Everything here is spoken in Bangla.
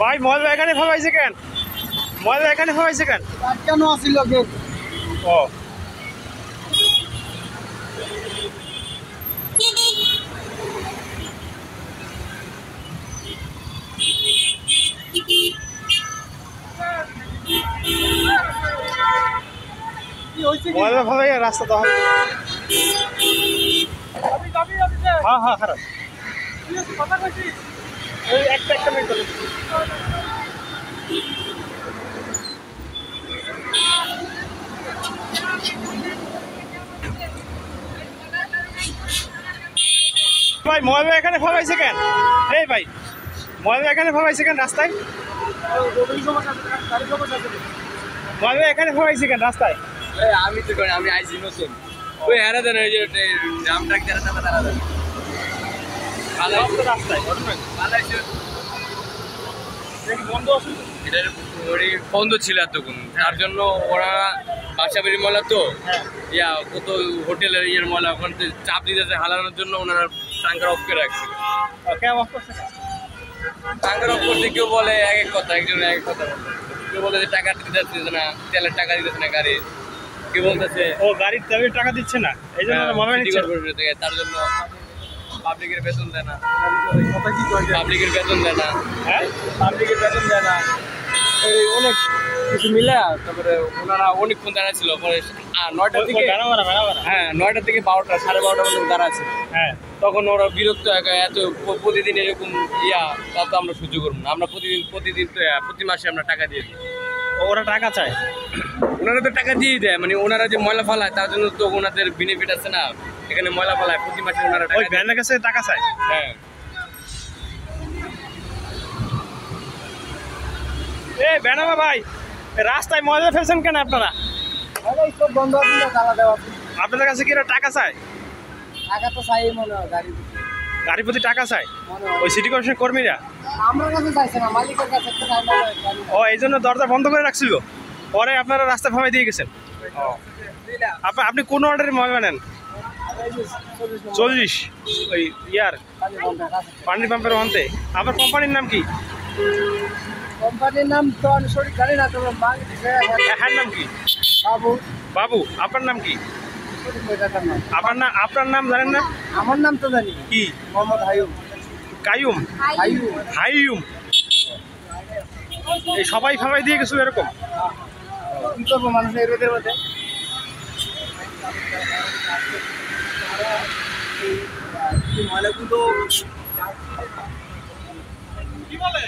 ভাই ময়লা এখানে ফালাইছে কেন? ময়লা এখানে ফালাইছে কেন? কেন আসিল গেট? ও ময়লা ফালাই রাস্তা তো হবে। হ্যাঁ হ্যাঁ খারাপ ওই একটা মিনিট করে। ভাই ময়লা এখানে ফালাইছে কেন? এই ভাই ময়লা এখানে ফালাইছে কেন রাস্তায়? ময়লা এখানে ফালাইছে কেন রাস্তায়? আমি তো আমি আইছি নতুন ওই হারা দেন ওই যে ড্রাম ট্রাক যারা তারা তারা দেন রাস্তায় বন্ধ আছে এটার বন্ধ ছিল এতক্ষণ তার জন্য ওরা বাসা বাড়ির ময়লা তো ইয়া কত হোটেলের ইয়ের ময়লা ওখান থেকে চাপ দিতেছে হালানোর জন্য ওনারা ট্যাঙ্কার অফ করে রাখছে। ট্যাঙ্কার অফ করতে কেউ বলে এক এক কথা, একজন এক এক কথা বলে। কেউ বলে যে টাকা দিতেছে না, তেলের টাকা দিতেছে না গাড়ি, কেউ বলতেছে ও গাড়ির তেলের টাকা দিচ্ছে না এই জন্য ময়লা নিচ্ছে। তার জন্য পাবলিকের বেতন দেয় না, পাবলিকের বেতন দেয় না, হ্যাঁ পাবলিকের বেতন দেয় না, এই অনেক কিছু মিলে তারপরে ওনারা অনেকক্ষণ দাঁড়া ছিল। পরে 9টার থেকে হ্যাঁ 9টা থেকে 12টা 12:30 পর্যন্ত দাঁড়া ছিল। হ্যাঁ তখন ওরা বিরক্ত এত প্রতিদিন এরকম তা তো আমরা সহ্য করবো না। আমরা প্রতিদিন তো প্রতি মাসে আমরা টাকা দিয়ে দিই। ওরা টাকা চায়, ওনারা তো টাকা দিয়েই দেয়, মানে ওনারা যে ময়লা ফালায় তার জন্য তো ওনাদের বেনিফিট আছে না। এখানে ময়লা ফালায় প্রতি মাসে ওনারা ওই ভ্যানের কাছে টাকা চায়। হ্যাঁ এই বেনামা ভাই রাস্তায় ময়লা ফেলছেন কেন আপনারা? বন্ধ আপনাদের কাছে কি টাকা চায়? টাকা তো চাই মনে হয় গাড়ি গাড়ি প্রতি টাকা চায় ওই সিটি কর্পোরেশন কর্মীরা। আমার কাছে চাইছে না, মালিকের কাছে ও এই জন্য দরজা বন্ধ করে রাখছিল, পরে আপনারা রাস্তা ফামাই দিয়ে গেছেন। আপনি কোন অর্ডারে ময়লা নেন? 40 ওই ইয়ার পানির পাম্পের অন্তে। আপনার কোম্পানির নাম কি? কোম্পানির নাম তো আমি সঠিক জানি না, তোমার হ্যাঁ নাম কি? বাবু। বাবু আপনার নাম কি? আপনার নাম জানেন না? আমার নাম তো জানি কি? মোহাম্মদ হাইয়ুম। কাইয়ুম? হাইয়ুম। এই সবাই ফামাই দিয়ে গেছিল এরকম? কি করবো মানুষ এই রোদের মধ্যে। ময়লাগুলো কি বলে?